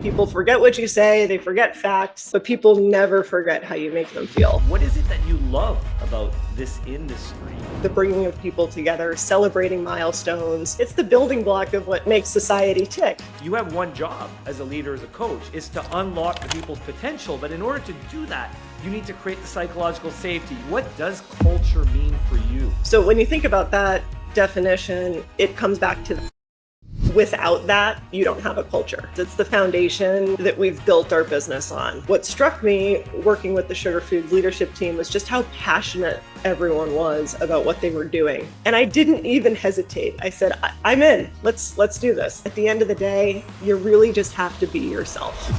People forget what you say, they forget facts, but people never forget how you make them feel. What is it that you love about this industry? The bringing of people together, celebrating milestones. It's the building block of what makes society tick. You have one job as a leader, as a coach, is to unlock the people's potential. But in order to do that, you need to create the psychological safety. What does culture mean for you? So when you think about that definition, it comes back to without that, you don't have a culture. It's the foundation that we've built our business on. What struck me working with the Sugar Foods leadership team was just how passionate everyone was about what they were doing. And I didn't even hesitate. I said, I'm in. Let's do this. At the end of the day, you really just have to be yourself.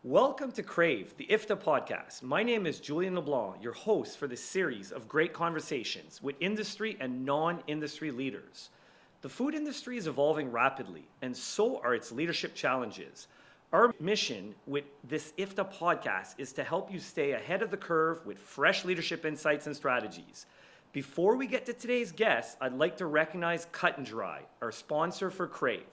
Welcome to Crave, the IFDA Podcast. My name is Julien LeBlanc, your host for this series of great conversations with industry and non-industry leaders. The food industry is evolving rapidly, and so are its leadership challenges. Our mission with this IFDA Podcast is to help you stay ahead of the curve with fresh leadership insights and strategies. Before we get to today's guest, I'd like to recognize Cut & Dry, our sponsor for Crave.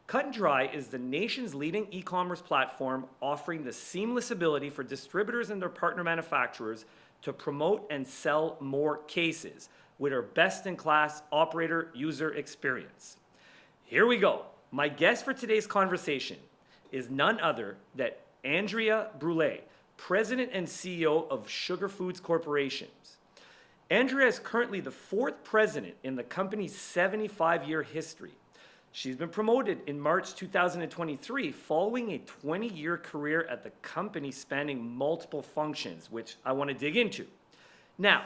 Cut & Dry is the nation's leading e-commerce platform offering the seamless ability for distributors and their partner manufacturers to promote and sell more cases with our best-in-class operator user experience. Here we go. My guest for today's conversation is none other than Andrea Brule, President and CEO of Sugar Foods Corporations. Andrea is currently the fourth president in the company's 75-year history. She's been promoted in March 2023 following a 20-year career at the company spanning multiple functions, which I want to dig into. Now,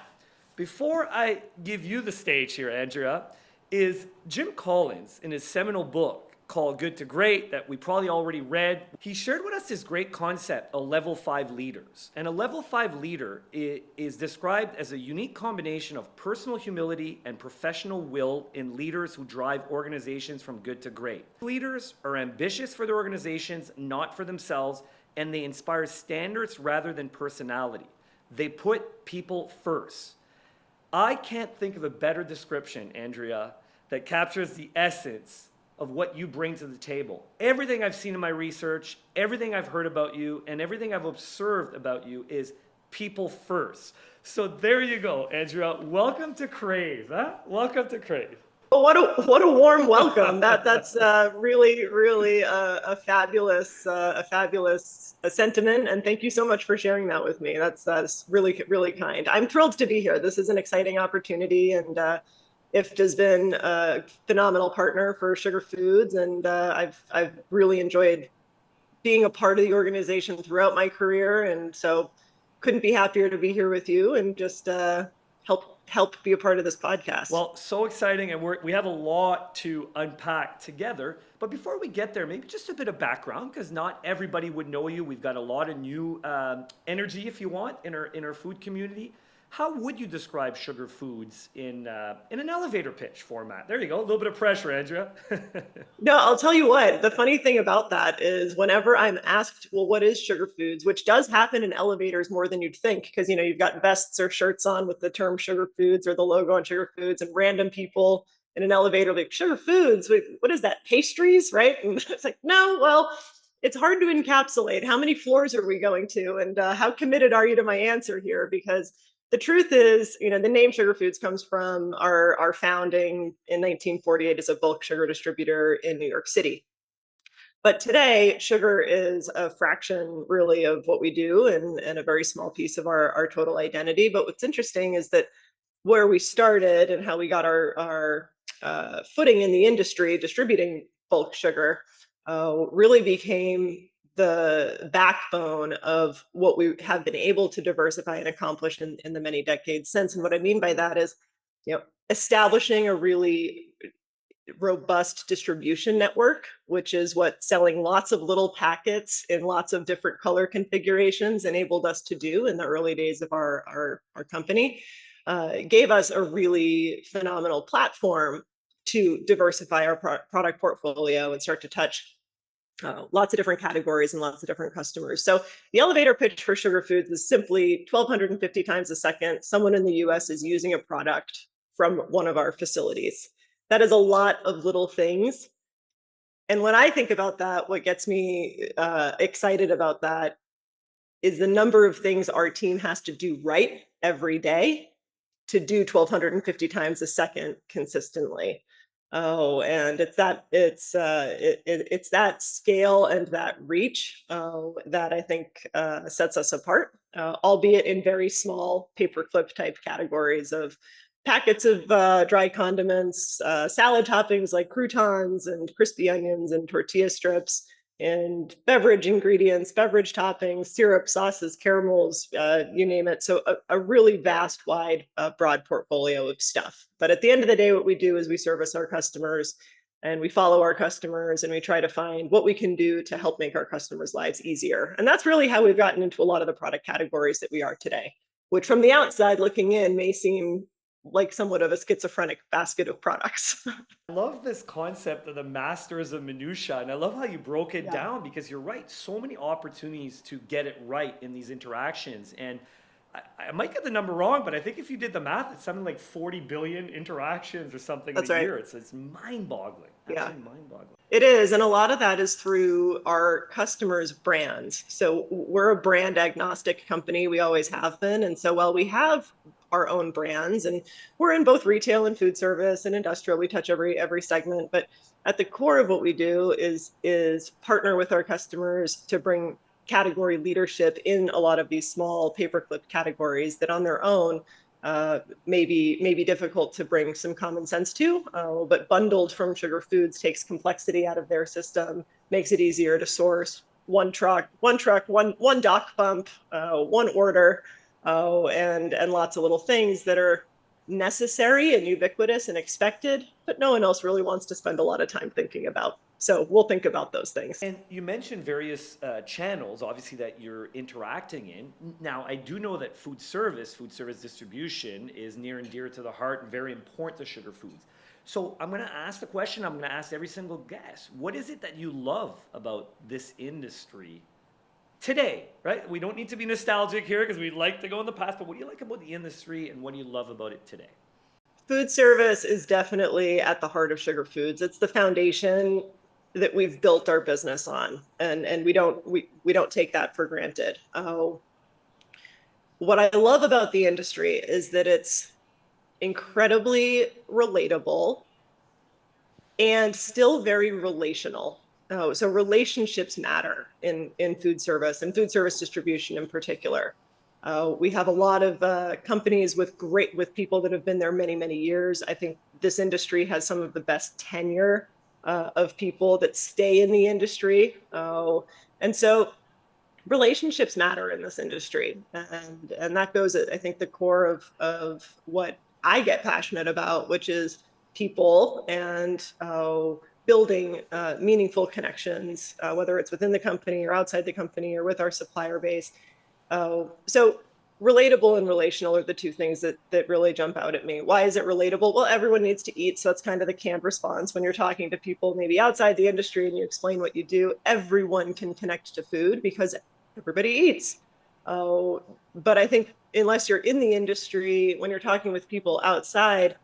before I give you the stage here, Andrea, is Jim Collins in his seminal book called Good to Great that we probably already read. He shared with us this great concept of level 5 leaders. And a level 5 leader is described as a unique combination of personal humility and professional will in leaders who drive organizations from good to great. Leaders are ambitious for their organizations, not for themselves, and they inspire standards rather than personality. They put people first. I can't think of a better description, Andrea, that captures the essence of what you bring to the table. Everything I've seen in my research, everything I've heard about you, and everything I've observed about you is people first. So there you go, Andrea. Welcome to Crave. Huh? Welcome to Crave. Well, what a warm welcome. That's really a fabulous sentiment, and thank you so much for sharing that with me. That's really kind. I'm thrilled to be here. This is an exciting opportunity, and IFDA has been a phenomenal partner for Sugar Foods, and I've really enjoyed being a part of the organization throughout my career, and so couldn't be happier to be here with you and just help be a part of this podcast. Well, so exciting, and we have a lot to unpack together. But before we get there, maybe just a bit of background, because not everybody would know you. We've got a lot of new energy, if you want, in our food community. How would you describe Sugar Foods in an elevator pitch format? There you go, a little bit of pressure, Andrea. No, I'll tell you what, the funny thing about that is whenever I'm asked, well, what is Sugar Foods, which does happen in elevators more than you'd think, because, you've got vests or shirts on with the term Sugar Foods or the logo on Sugar Foods, and random people in an elevator like, Sugar Foods, what is that, pastries, right? And it's like, no, well, it's hard to encapsulate. How many floors are we going to? And how committed are you to my answer here? Because the truth is, the name Sugar Foods comes from our founding in 1948 as a bulk sugar distributor in New York City. But today, sugar is a fraction really of what we do and a very small piece of our total identity. But what's interesting is that where we started and how we got our footing in the industry distributing bulk sugar really became the backbone of what we have been able to diversify and accomplish in the many decades since. And what I mean by that is, establishing a really robust distribution network, which is what selling lots of little packets in lots of different color configurations enabled us to do in the early days of our company, gave us a really phenomenal platform to diversify our product portfolio and start to touch lots of different categories and lots of different customers. So the elevator pitch for sugar foods is simply 1,250 times a second, someone in the US is using a product from one of our facilities. That is a lot of little things. And when I think about that, what gets me excited about that is the number of things our team has to do right every day to do 1,250 times a second consistently. Oh, and it's that scale and that reach that I think sets us apart, albeit in very small paperclip type categories of packets of dry condiments, salad toppings like croutons and crispy onions and tortilla strips, and beverage ingredients, beverage toppings, syrup, sauces, caramels, you name it. So a really vast, wide, broad portfolio of stuff. But at the end of the day, what we do is we service our customers and we follow our customers and we try to find what we can do to help make our customers' lives easier. And that's really how we've gotten into a lot of the product categories that we are today, which from the outside looking in may seem like somewhat of a schizophrenic basket of products. I love this concept of the masters of minutia, and I love how you broke it Yeah, down because you're right. So many opportunities to get it right in these interactions, and I might get the number wrong, but I think if you did the math, it's something like 40 billion interactions or something in that's a right. year. It's mind-boggling, Yeah. absolutely mind-boggling. It is, and a lot of that is through our customers' brands. So we're a brand agnostic company. We always have been. And so while we have our own brands, and we're in both retail and food service and industrial, we touch every segment. But at the core of what we do is partner with our customers to bring category leadership in a lot of these small paperclip categories that on their own maybe difficult to bring some common sense to, but bundled from sugar foods takes complexity out of their system, makes it easier to source one dock bump, one order, and lots of little things that are necessary and ubiquitous and expected, but no one else really wants to spend a lot of time thinking about. So we'll think about those things. And you mentioned various channels, obviously, that you're interacting in. Now, I do know that food service distribution is near and dear to the heart and very important to sugar foods. So I'm going to ask the question I'm going to ask every single guest. What is it that you love about this industry today, right? We don't need to be nostalgic here because we like to go in the past, but what do you like about the industry and what do you love about it today? Food service is definitely at the heart of sugar foods. It's the foundation that we've built our business on, and we don't take that for granted. What I love about the industry is that it's incredibly relatable and still very relational. Oh, so relationships matter in food service and food service distribution in particular. We have a lot of companies with people that have been there many years. I think this industry has some of the best tenure of people that stay in the industry. And so relationships matter in this industry, and that goes at I think the core of what I get passionate about, which is people and building meaningful connections, whether it's within the company or outside the company or with our supplier base. So relatable and relational are the two things that really jump out at me. Why is it relatable? Well, everyone needs to eat, so that's kind of the canned response. When you're talking to people maybe outside the industry and you explain what you do, everyone can connect to food because everybody eats. But I think unless you're in the industry, when you're talking with people outside,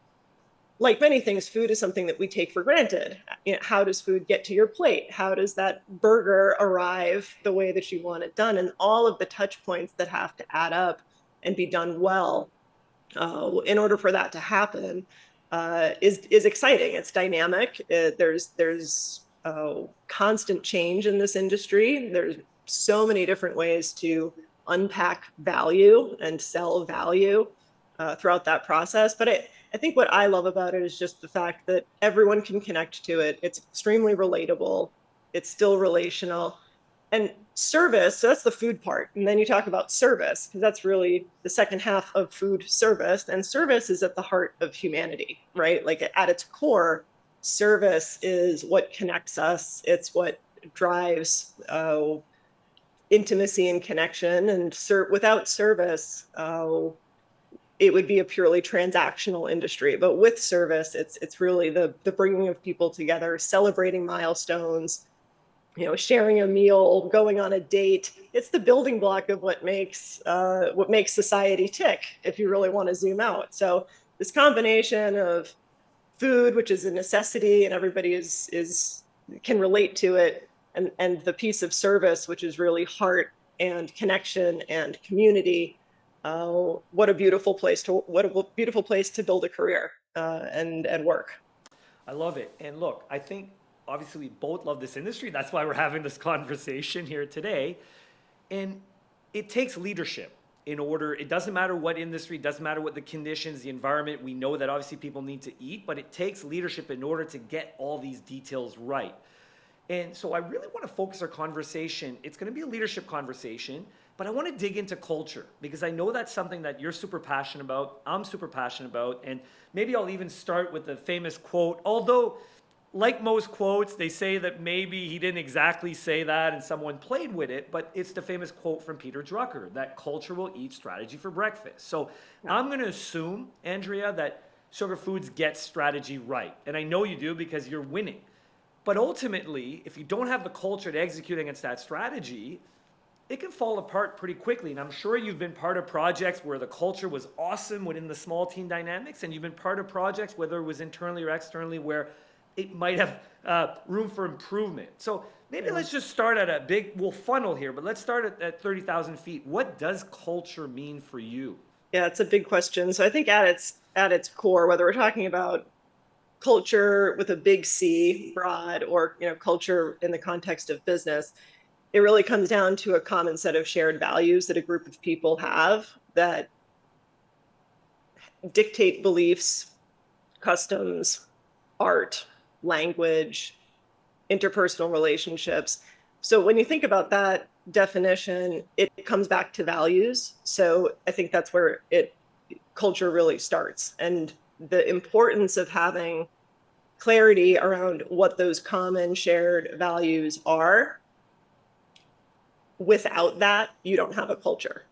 like many things, food is something that we take for granted. You know, how does food get to your plate? How does that burger arrive the way that you want it done? And all of the touch points that have to add up and be done well in order for that to happen is exciting. It's dynamic. There's constant change in this industry. There's so many different ways to unpack value and sell value throughout that process. But I think what I love about it is just the fact that everyone can connect to it. It's extremely relatable. It's still relational. And service, so that's the food part. And then you talk about service, because that's really the second half of food service. And service is at the heart of humanity, right? Like at its core, service is what connects us. It's what drives intimacy and connection. And without service, it would be a purely transactional industry. But with service, it's really the bringing of people together, celebrating milestones, sharing a meal, going on a date. It's the building block of what makes society tick, if you really want to zoom out. So this combination of food, which is a necessity and everybody is can relate to it, and the piece of service, which is really heart and connection and community. What a beautiful place to build a career and work. I love it. And look, I think obviously we both love this industry. That's why we're having this conversation here today. And it takes leadership in order, it doesn't matter what industry, it doesn't matter what the conditions, the environment. We know that obviously people need to eat, but it takes leadership in order to get all these details right. And so I really want to focus our conversation. It's going to be a leadership conversation, but I want to dig into culture because I know that's something that you're super passionate about. I'm super passionate about. And maybe I'll even start with the famous quote, although like most quotes, they say that maybe he didn't exactly say that and someone played with it, but it's the famous quote from Peter Drucker that culture will eat strategy for breakfast. So I'm going to assume, Andrea, that Sugar Foods gets strategy right. And I know you do because you're winning. But ultimately, if you don't have the culture to execute against that strategy, it can fall apart pretty quickly. And I'm sure you've been part of projects where the culture was awesome within the small team dynamics, and you've been part of projects, whether it was internally or externally, where it might have room for improvement. So maybe let's just start at a we'll funnel here, but let's start at 30,000 feet. What does culture mean for you? Yeah, it's a big question. So I think at its core, whether we're talking about culture with a big C, broad, or culture in the context of business, it really comes down to a common set of shared values that a group of people have that dictate beliefs, customs, art, language, interpersonal relationships. So when you think about that definition, it comes back to values. So I think that's where culture really starts. And the importance of having clarity around what those common shared values are. Without that, you don't have a culture.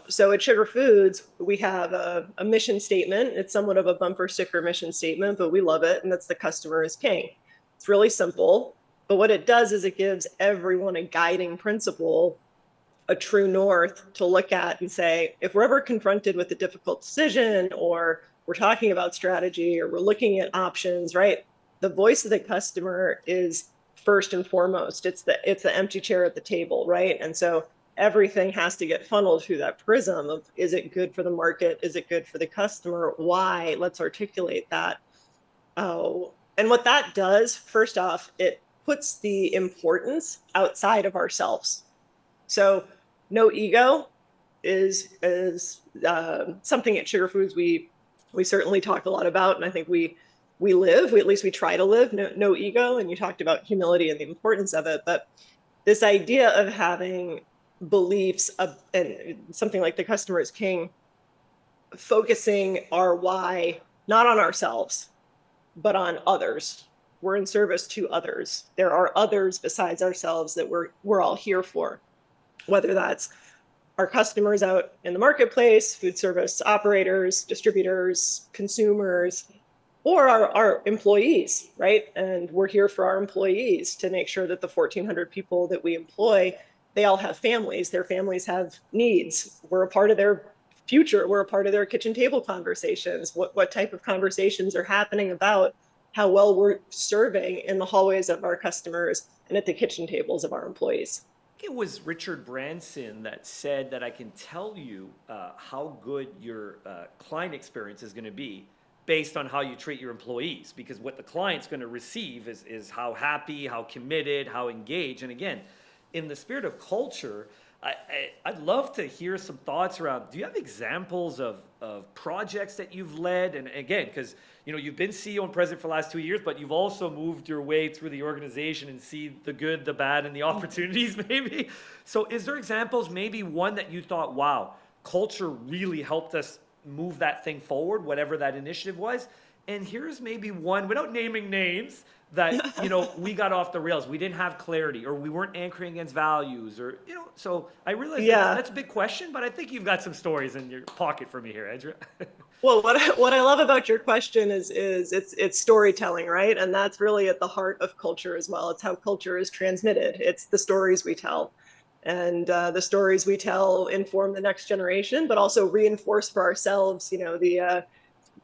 So at Sugar Foods, we have a mission statement. It's somewhat of a bumper sticker mission statement, but we love it. And that's the customer is king. It's really simple. But what it does is it gives everyone a guiding principle, a true north to look at and say, if we're ever confronted with a difficult decision, or we're talking about strategy, or we're looking at options, right? The voice of the customer is first and foremost. It's the empty chair at the table, right? And so everything has to get funneled through that prism of, is it good for the market? Is it good for the customer? Why? Let's articulate that. And what that does, first off, it puts the importance outside of ourselves. So no ego is something at Sugar Foods we certainly talk a lot about, and I think we at least we try to live no ego. And you talked about humility and the importance of it, but this idea of having beliefs and something like the customer is king, focusing our why not on ourselves but on others. We're in service to others. There are others besides ourselves that we're all here for, whether that's our customers out in the marketplace, food service operators, distributors, consumers, or our employees, right? And we're here for our employees to make sure that the 1,400 people that we employ, they all have families. Their families have needs. We're a part of their future. We're a part of their kitchen table conversations. What type of conversations are happening about how well we're serving in the hallways of our customers and at the kitchen tables of our employees. It was Richard Branson that said that I can tell you how good your client experience is going to be based on how you treat your employees, because what the client's going to receive is how happy, how committed, how engaged. And again, in the spirit of culture, I'd love to hear some thoughts around, do you have examples of projects that you've led? And again, because you've been CEO and president for the last 2 years, but you've also moved your way through the organization and see the good, the bad, and the opportunities maybe. So is there examples, maybe one that you thought, wow, culture really helped us move that thing forward, whatever that initiative was? And here's maybe one, without naming names, that, we got off the rails. We didn't have clarity, or we weren't anchoring against values, or, so I realize Yeah. that's a big question, but I think you've got some stories in your pocket for me here, Andrea. Well, what I love about your question is it's storytelling, right? And that's really at the heart of culture as well. It's how culture is transmitted. It's the stories we tell, and the stories we tell inform the next generation, but also reinforce for ourselves,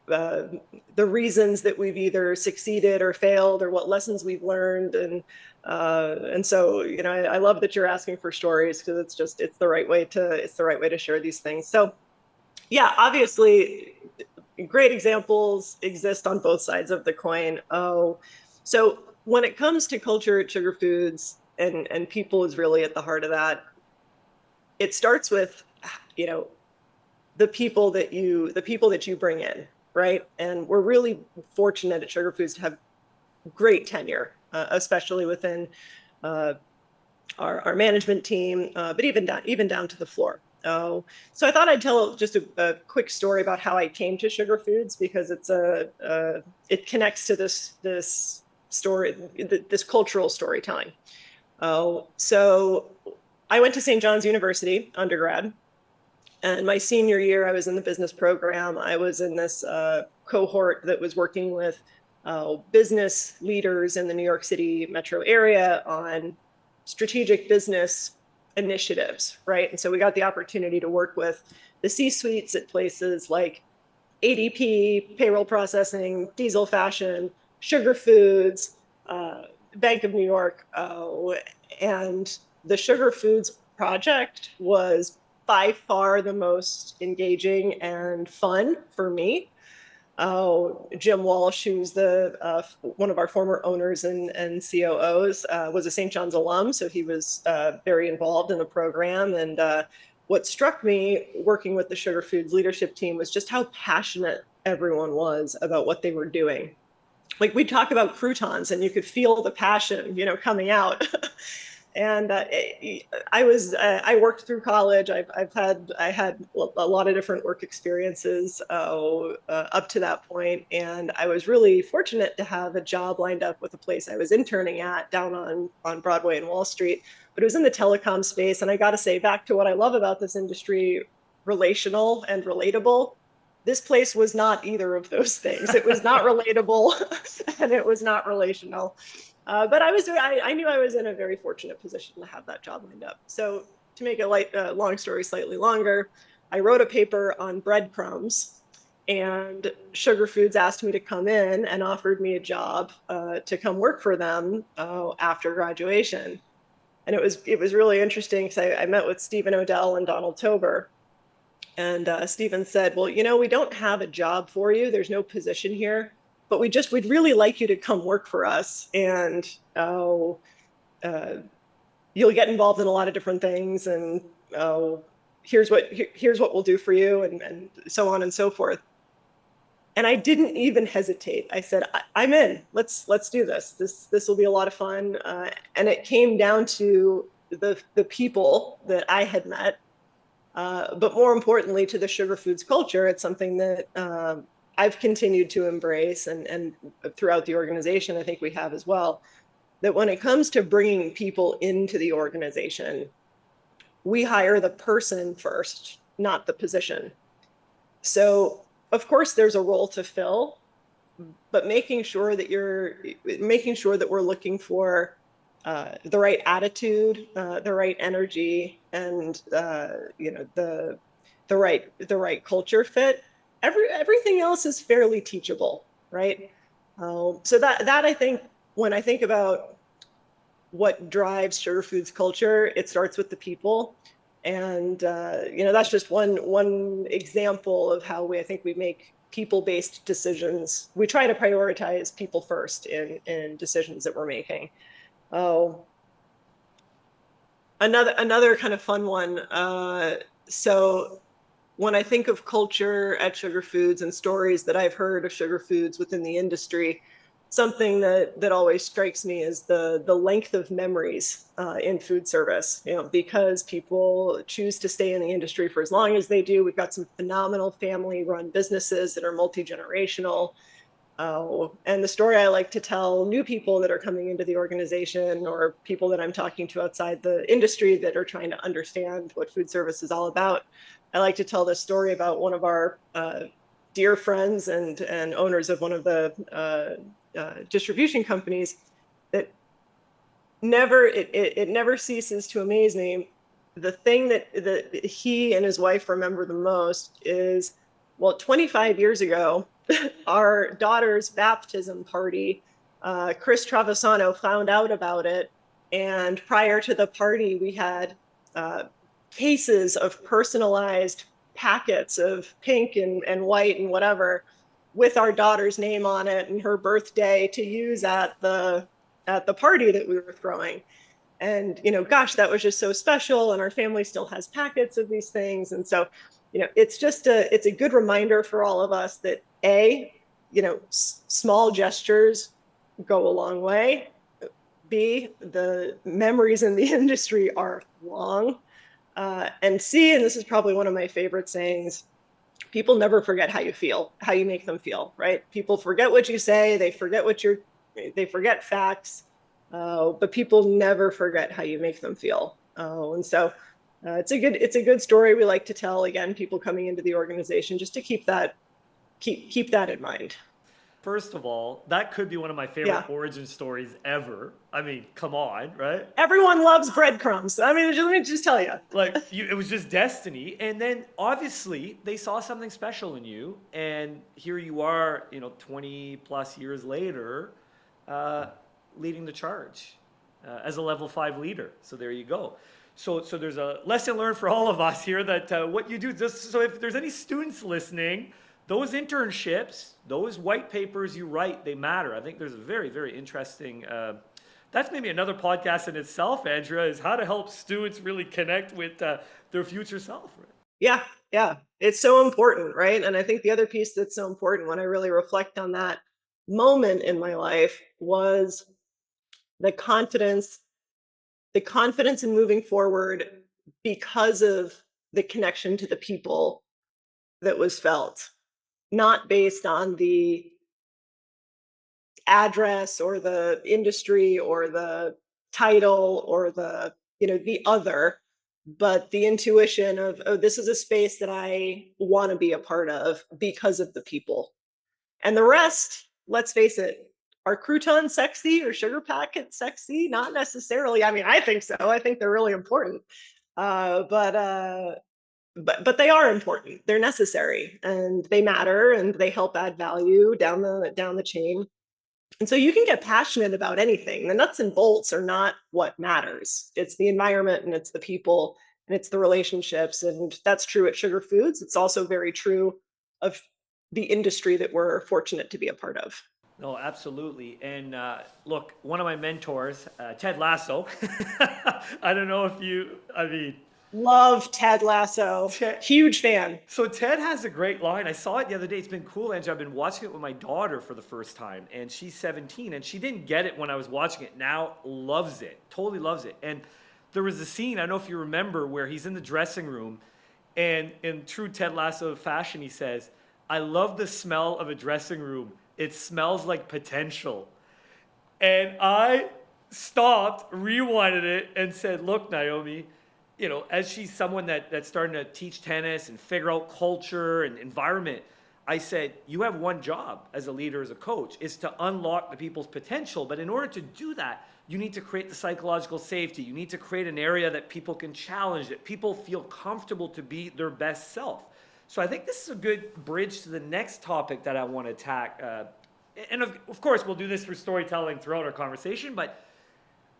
uh, the reasons that we've either succeeded or failed, or what lessons we've learned, and so I love that you're asking for stories, because it's the right way to share these things. So yeah, obviously, great examples exist on both sides of the coin. Oh, so when it comes to culture at Sugar Foods, and people is really at the heart of that, it starts with, you know, the people that you bring in, right? And we're really fortunate at Sugar Foods to have great tenure, especially within uh, our management team, but even down to the floor. Oh, so I thought I'd tell just a quick story about how I came to Sugar Foods, because it connects to this story, this cultural storytelling. Oh, so I went to St. John's University undergrad, and my senior year, I was in the business program. I was in this cohort that was working with business leaders in the New York City metro area on strategic business initiatives, right? And so we got the opportunity to work with the C-suites at places like ADP, payroll processing, Diesel Fashion, Sugar Foods, Bank of New York, and the Sugar Foods project was by far the most engaging and fun for me. Jim Walsh, who's the one of our former owners and COOs, was a St. John's alum, so he was very involved in the program. And what struck me working with the Sugar Foods leadership team was just how passionate everyone was about what they were doing. Like, we talk about croutons, and you could feel the passion, coming out. And I worked through college. I had a lot of different work experiences up to that point, and I was really fortunate to have a job lined up with a place I was interning at down on Broadway and Wall Street. But it was in the telecom space, and I got to say, back to what I love about this industry, relational and relatable. This place was not either of those things. It was not relatable, and it was not relational. But I knew I was in a very fortunate position to have that job lined up. So to make a long story slightly longer, I wrote a paper on breadcrumbs, and Sugar Foods asked me to come in and offered me a job to come work for them after graduation. And it was really interesting, because I met with Stephen Odell and Donald Tober. And Stephen said, well, we don't have a job for you. There's no position here, but we'd really like you to come work for us. And uh, you'll get involved in a lot of different things. And here's what we'll do for you, and so on and so forth. And I didn't even hesitate. I said, I'm in. Let's do this. This will be a lot of fun. And it came down to the people that I had met, but more importantly, to the Sugar Foods culture. It's something that I've continued to embrace, and throughout the organization, I think we have as well. That when it comes to bringing people into the organization, we hire the person first, not the position. So, of course, there's a role to fill, but making sure that we're looking for the right attitude, the right energy, and the right culture fit. Everything else is fairly teachable, right? So that I think, when I think about what drives Sugar Foods culture, it starts with the people. And that's just one example of how I think we make people-based decisions. We try to prioritize people first in decisions that we're making. Oh, another kind of fun one. So when I think of culture at Sugar Foods and stories that I've heard of Sugar Foods within the industry, something that always strikes me is the length of memories in food service. Because people choose to stay in the industry for as long as they do. We've got some phenomenal family-run businesses that are multi-generational. Oh, and the story I like to tell new people that are coming into the organization or people that I'm talking to outside the industry that are trying to understand what food service is all about. I like to tell this story about one of our dear friends and owners of one of the distribution companies that it never ceases to amaze me. The thing that he and his wife remember the most is, well, 25 years ago, our daughter's baptism party, Chris Travisano found out about it. And prior to the party, we had uh, cases of personalized packets of pink and white and whatever with our daughter's name on it and her birthday to use at the party that we were throwing. And, gosh, that was just so special. And our family still has packets of these things. And so, it's a good reminder for all of us that small gestures go a long way. B, the memories in the industry are long. And C, and this is probably one of my favorite sayings, people never forget how you feel, how you make them feel, right? People forget what you say, they forget facts, but people never forget how you make them feel. And so it's a good story we like to tell, again, people coming into the organization, just to keep that in mind. First of all, that could be one of my favorite Yeah. origin stories ever. I mean, come on, right? Everyone loves breadcrumbs. I mean, let me just tell you. Like it was just destiny, and then obviously they saw something special in you, and here you are, 20 plus years later, uh, leading the charge as a level 5 leader. So there you go. So there's a lesson learned for all of us here that what you do. Just so if there's any students listening, those internships, those white papers you write, they matter. I think there's a very, very interesting. That's maybe another podcast in itself, Andrea, is how to help students really connect with their future self. Right? Yeah, yeah. It's so important, right? And I think the other piece that's so important when I really reflect on that moment in my life was the confidence, the confidence in moving forward because of the connection to the people that was felt, not based on the address or the industry or the title or the other, but the intuition of, oh, this is a space that I want to be a part of because of the people. And the rest, let's face it, are croutons sexy or sugar packets sexy? Not necessarily. I mean, I think so. I think they're really important. Uh, but uh, but they are important. They're necessary and they matter and they help add value down the chain. And so you can get passionate about anything. The nuts and bolts are not what matters. It's the environment and it's the people and it's the relationships. And that's true at Sugar Foods. It's also very true of the industry that we're fortunate to be a part of. No, absolutely. And look, one of my mentors, Ted Lasso. I don't know if you. I mean, Love Ted Lasso. Ted, Huge fan. So Ted has a great line. I saw it the other day. It's been cool, Angie. I've been watching it with my daughter for the first time, and she's 17, and she didn't get it when I was watching it. Now loves it, totally loves it. And there was a scene, I don't know if you remember, where he's in the dressing room, and in true Ted Lasso fashion, he says, "I love the smell of a dressing room. It smells like potential." And I stopped, rewinded it, and said, "Look, Naomi, as she's someone that's starting to teach tennis and figure out culture and environment, I said, you have one job as a leader, as a coach, is to unlock the people's potential. But in order to do that, you need to create the psychological safety. You need to create an area that people can challenge, that people feel comfortable to be their best self." So I think this is a good bridge to the next topic that I want to attack. And of course, we'll do this through storytelling throughout our conversation, but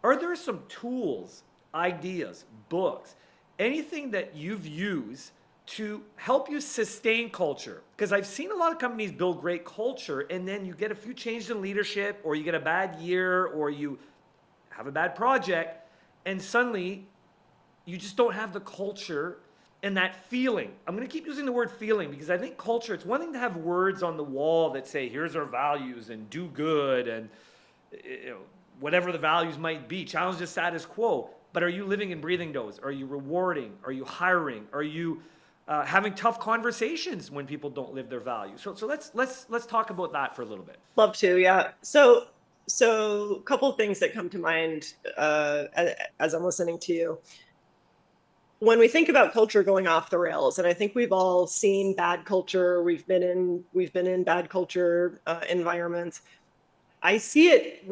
are there some tools, ideas, books, anything that you've used to help you sustain culture? Because I've seen a lot of companies build great culture and then you get a few changes in leadership, or you get a bad year, or you have a bad project, and suddenly you just don't have the culture and that feeling. I'm going to keep using the word feeling because I think culture, it's one thing to have words on the wall that say, here's our values and do good and whatever the values might be, challenge the status quo. But are you living and breathing those? Are you rewarding? Are you hiring? Are you having tough conversations when people don't live their values. So let's talk about that for a little bit. Love to, yeah. So a couple of things that come to mind as I'm listening to you. When we think about culture going off the rails, and I think we've all seen bad culture, we've been in bad culture environments. I see it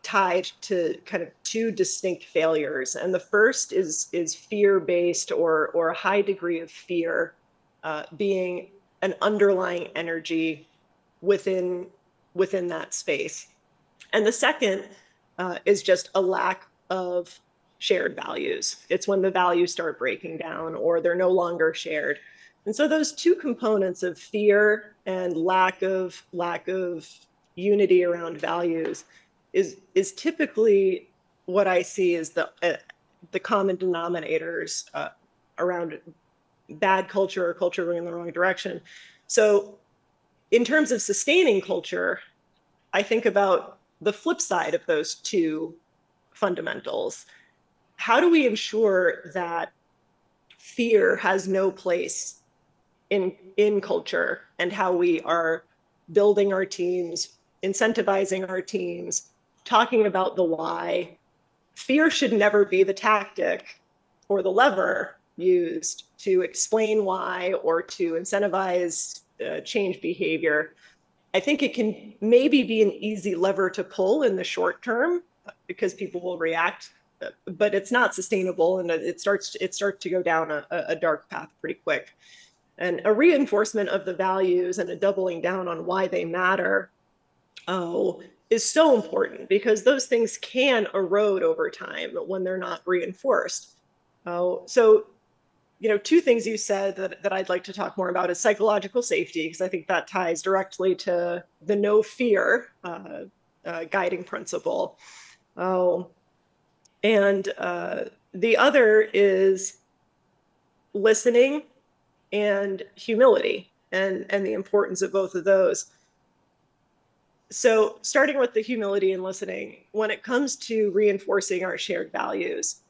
tied to kind of two distinct failures, and the first is fear-based or a high degree of fear being an underlying energy within that space, and the second is just a lack of shared values. It's when the values start breaking down or they're no longer shared. And so those two components of fear and lack of unity around values is typically what I see as the common denominators around bad culture or culture going in the wrong direction. So in terms of sustaining culture, I think about the flip side of those two fundamentals. How do we ensure that fear has no place in culture, and how we are building our teams, incentivizing our teams, talking about the why? Fear should never be the tactic or the lever used to explain why or to incentivize change behavior. I think it can maybe be an easy lever to pull in the short term because people will react, but it's not sustainable, and it starts to go down a dark path pretty quick. And a reinforcement of the values and a doubling down on why they matter is so important, because those things can erode over time when they're not reinforced. So two things you said that I'd like to talk more about is psychological safety, because I think that ties directly to the no fear guiding principle. And the other is listening and humility, and the importance of both of those. So starting with the humility and listening, when it comes to reinforcing our shared values,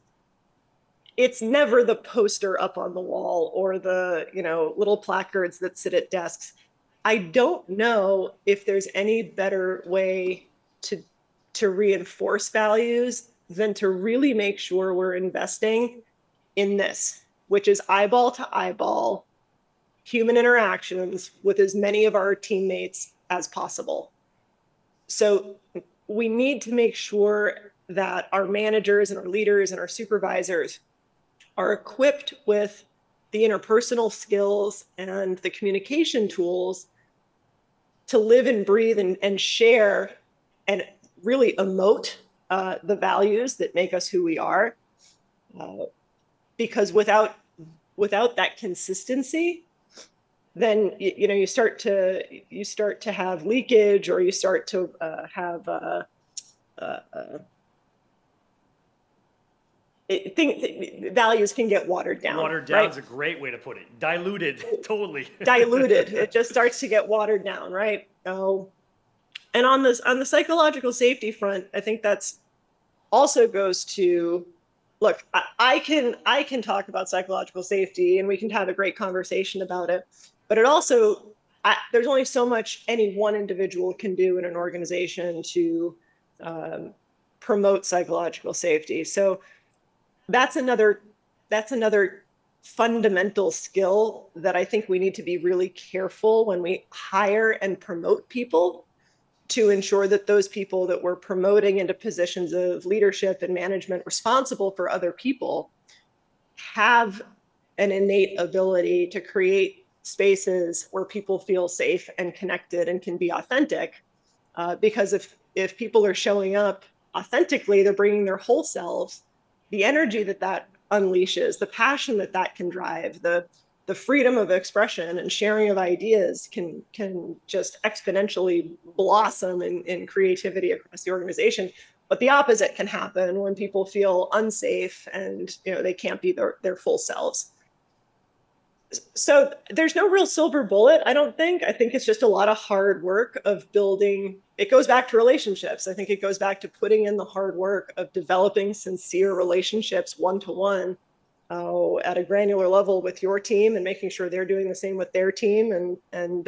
it's never the poster up on the wall or the little placards that sit at desks. I don't know if there's any better way to reinforce values than to really make sure we're investing in this, which is eyeball to eyeball human interactions with as many of our teammates as possible. So we need to make sure that our managers and our leaders and our supervisors are equipped with the interpersonal skills and the communication tools to live and breathe and share and really emote the values that make us who we are. Because without that consistency, then you start to have leakage, or you start to have values can get watered down. Watered down is a great way to put it. Diluted, totally. Diluted. It just starts to get watered down, right? And on the psychological safety front, I think that's also goes to, look, I can talk about psychological safety and we can have a great conversation about it, but it also, there's only so much any one individual can do in an organization to promote psychological safety. So that's another fundamental skill that I think we need to be really careful when we hire and promote people, to ensure that those people that we're promoting into positions of leadership and management responsible for other people have an innate ability to create spaces where people feel safe and connected and can be authentic. Because if people are showing up authentically, they're bringing their whole selves, the energy that unleashes, the passion that can drive, the freedom of expression and sharing of ideas can just exponentially blossom in creativity across the organization. But the opposite can happen when people feel unsafe and they can't be their full selves. So there's no real silver bullet, I don't think. I think it's just a lot of hard work of building. It goes back to relationships. I think it goes back to putting in the hard work of developing sincere relationships one-to-one at a granular level with your team and making sure they're doing the same with their team and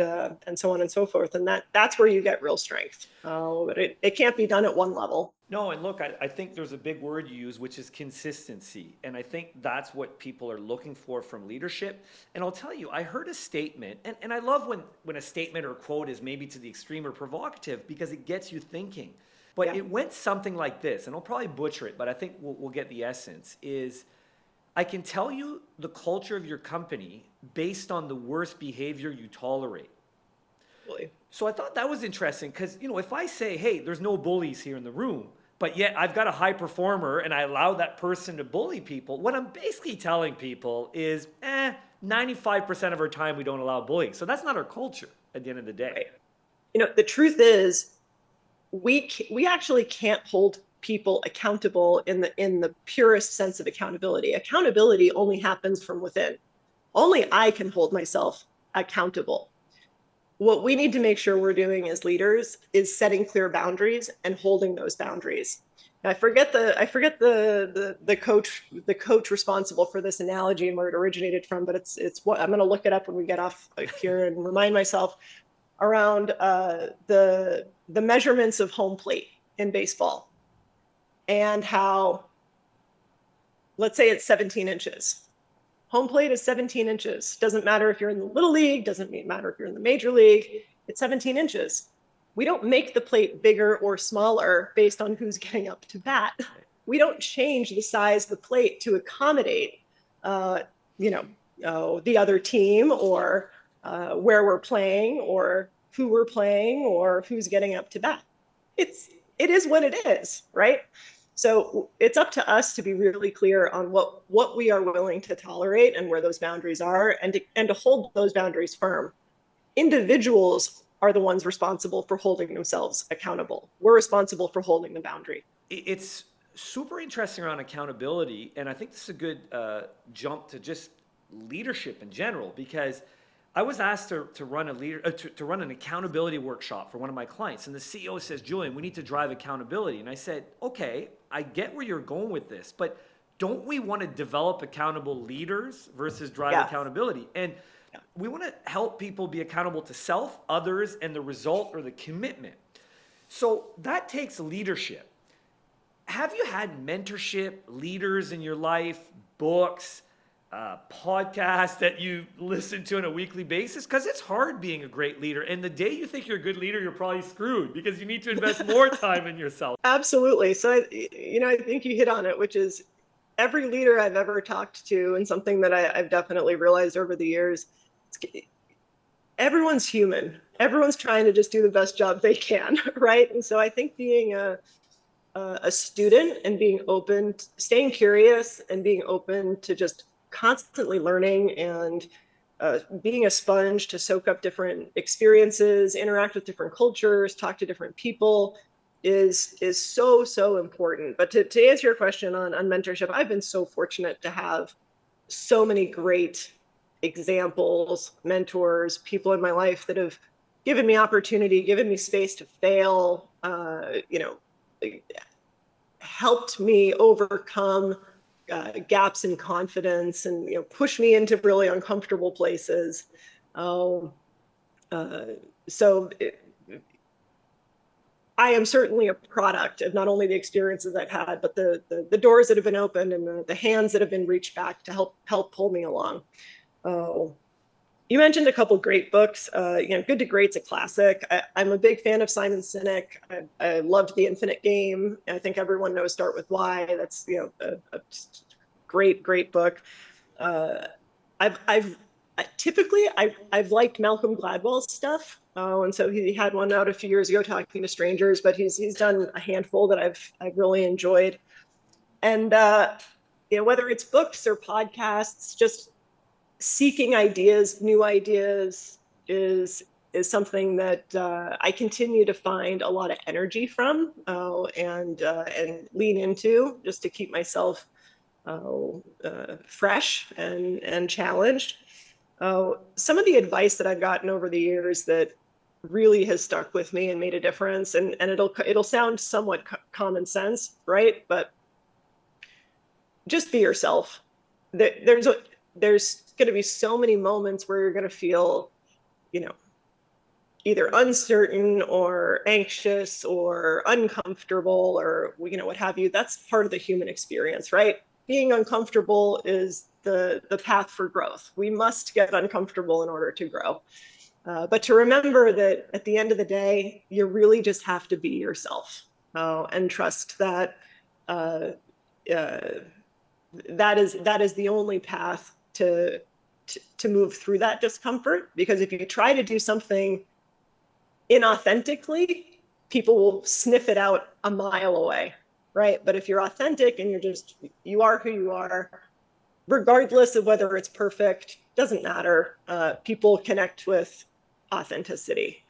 so on and so forth. And that's where you get real strength. But it can't be done at one level. No, and look, I think there's a big word you use, which is consistency. And I think that's what people are looking for from leadership. And I'll tell you, I heard a statement, and I love when a statement or a quote is maybe to the extreme or provocative because it gets you thinking. But Yeah. it went something like this, and I'll probably butcher it, but I think we'll get the essence, is I can tell you the culture of your company based on the worst behavior you tolerate. Really. So I thought that was interesting because, if I say, hey, there's no bullies here in the room, but yet I've got a high performer and I allow that person to bully people, what I'm basically telling people is, 95% of our time we don't allow bullying. So that's not our culture at the end of the day. Right. The truth is, we actually can't hold people accountable in the purest sense of accountability. Accountability only happens from within. Only I can hold myself accountable. What we need to make sure we're doing as leaders is setting clear boundaries and holding those boundaries. I forget the coach responsible for this analogy and where it originated from, but it's what I'm going to look it up when we get off here and remind myself around the measurements of home plate in baseball and how, let's say it's 17 inches. Home plate is 17 inches. Doesn't matter if you're in the little league, doesn't matter if you're in the major league, it's 17 inches. We don't make the plate bigger or smaller based on who's getting up to bat. We don't change the size of the plate to accommodate, the other team or where we're playing or who we're playing or who's getting up to bat. It is what it is, right? So it's up to us to be really clear on what we are willing to tolerate and where those boundaries are, and to hold those boundaries firm. Individuals are the ones responsible for holding themselves accountable. We're responsible for holding the boundary. It's super interesting around accountability, and I think this is a good jump to just leadership in general, because I was asked to run to run an accountability workshop for one of my clients, and the CEO says, Julian, we need to drive accountability. And I said, okay, I get where you're going with this, but don't we want to develop accountable leaders versus drive accountability? And we want to help people be accountable to self, others, and the result or the commitment. So that takes leadership. Have you had mentorship, leaders in your life, books, podcast that you listen to on a weekly basis? Because it's hard being a great leader. And the day you think you're a good leader, you're probably screwed because you need to invest more time in yourself. Absolutely. So, I think you hit on it, which is every leader I've ever talked to, and something that I've definitely realized over the years, everyone's human. Everyone's trying to just do the best job they can, right? And so I think being a student and being open, staying curious and being open to just constantly learning and being a sponge to soak up different experiences, interact with different cultures, talk to different people is so important. But to answer your question on mentorship, I've been so fortunate to have so many great examples, mentors, people in my life that have given me opportunity, given me space to fail, helped me overcome gaps in confidence and push me into really uncomfortable places. So I am certainly a product of not only the experiences I've had, but the doors that have been opened and the hands that have been reached back to help pull me along. You mentioned a couple great books. Good to Great's a classic. I'm a big fan of Simon Sinek. I loved The Infinite Game. I think everyone knows Start With Why. That's a great book. I've liked Malcolm Gladwell's stuff, and so he had one out a few years ago, Talking to Strangers. But he's done a handful that I've really enjoyed. And whether it's books or podcasts, just seeking ideas, new ideas is something that I continue to find a lot of energy from and lean into just to keep myself fresh and challenged. Some of the advice that I've gotten over the years that really has stuck with me and made a difference, and it'll sound somewhat common sense, right? But just be yourself. there's going to be so many moments where you're going to feel, either uncertain or anxious or uncomfortable or, what have you. That's part of the human experience, right? Being uncomfortable is the path for growth. We must get uncomfortable in order to grow. But to remember that at the end of the day, you really just have to be yourself, and trust that that is the only path to move through that discomfort. Because if you try to do something inauthentically, people will sniff it out a mile away, right? But if you're authentic and you are who you are, regardless of whether it's perfect, doesn't matter. People connect with authenticity.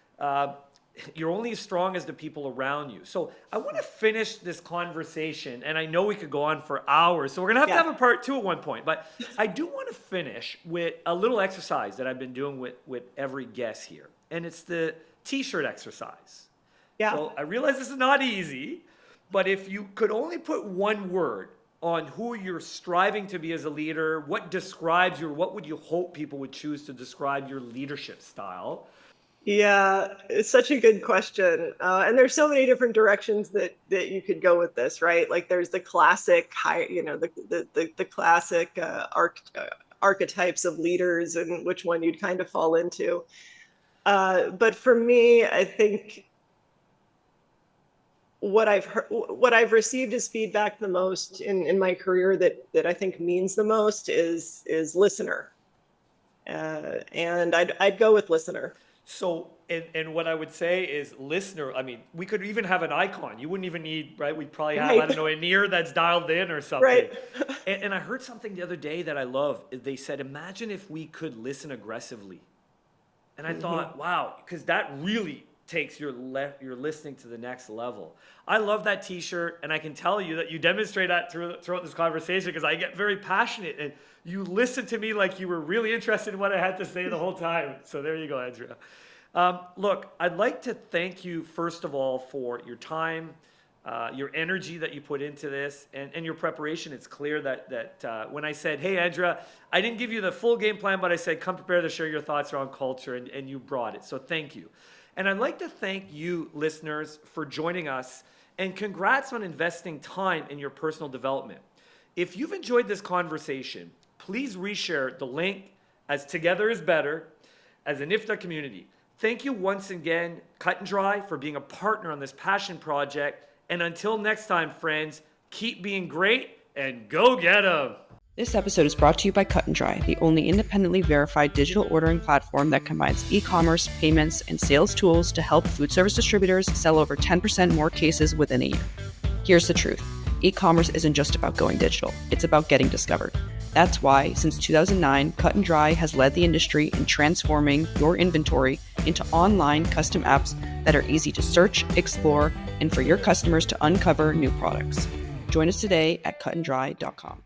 You're only as strong as the people around you. So I want to finish this conversation, and I know we could go on for hours, so we're going to have a part 2 at one point, but I do want to finish with a little exercise that I've been doing with every guest here, and it's the T-shirt exercise. Yeah. So I realize this is not easy, but if you could only put one word on who you're striving to be as a leader, what describes you, or what would you hope people would choose to describe your leadership style? Yeah, it's such a good question. And there's so many different directions that you could go with this, right? Like there's the classic the classic archetypes of leaders and which one you'd kind of fall into. But for me, I think what I've received as feedback the most in my career that I think means the most is listener. And I'd go with listener. So, and what I would say is listener, I mean, we could even have an icon. You wouldn't even need, right? We'd probably have, I don't know, an ear that's dialed in or something. Right. And I heard something the other day that I love. They said, imagine if we could listen aggressively. And I thought, wow, because that really takes your listening to the next level. I love that T-shirt, and I can tell you that you demonstrate that throughout this conversation because I get very passionate, and you listen to me like you were really interested in what I had to say the whole time. So there you go, Andrea. Look, I'd like to thank you, first of all, for your time, your energy that you put into this, and your preparation. It's clear that when I said, hey, Andrea, I didn't give you the full game plan, but I said, come prepared to share your thoughts around culture, and you brought it. So thank you. And I'd like to thank you, listeners, for joining us, and congrats on investing time in your personal development. If you've enjoyed this conversation, please reshare the link as Together is Better as an IFDA community. Thank you once again, Cut and Dry, for being a partner on this passion project. And until next time, friends, keep being great and go get them. This episode is brought to you by Cut and Dry, the only independently verified digital ordering platform that combines e-commerce, payments, and sales tools to help food service distributors sell over 10% more cases within a year. Here's the truth. E-commerce isn't just about going digital. It's about getting discovered. That's why, since 2009, Cut and Dry has led the industry in transforming your inventory into online custom apps that are easy to search, explore, and for your customers to uncover new products. Join us today at cutanddry.com.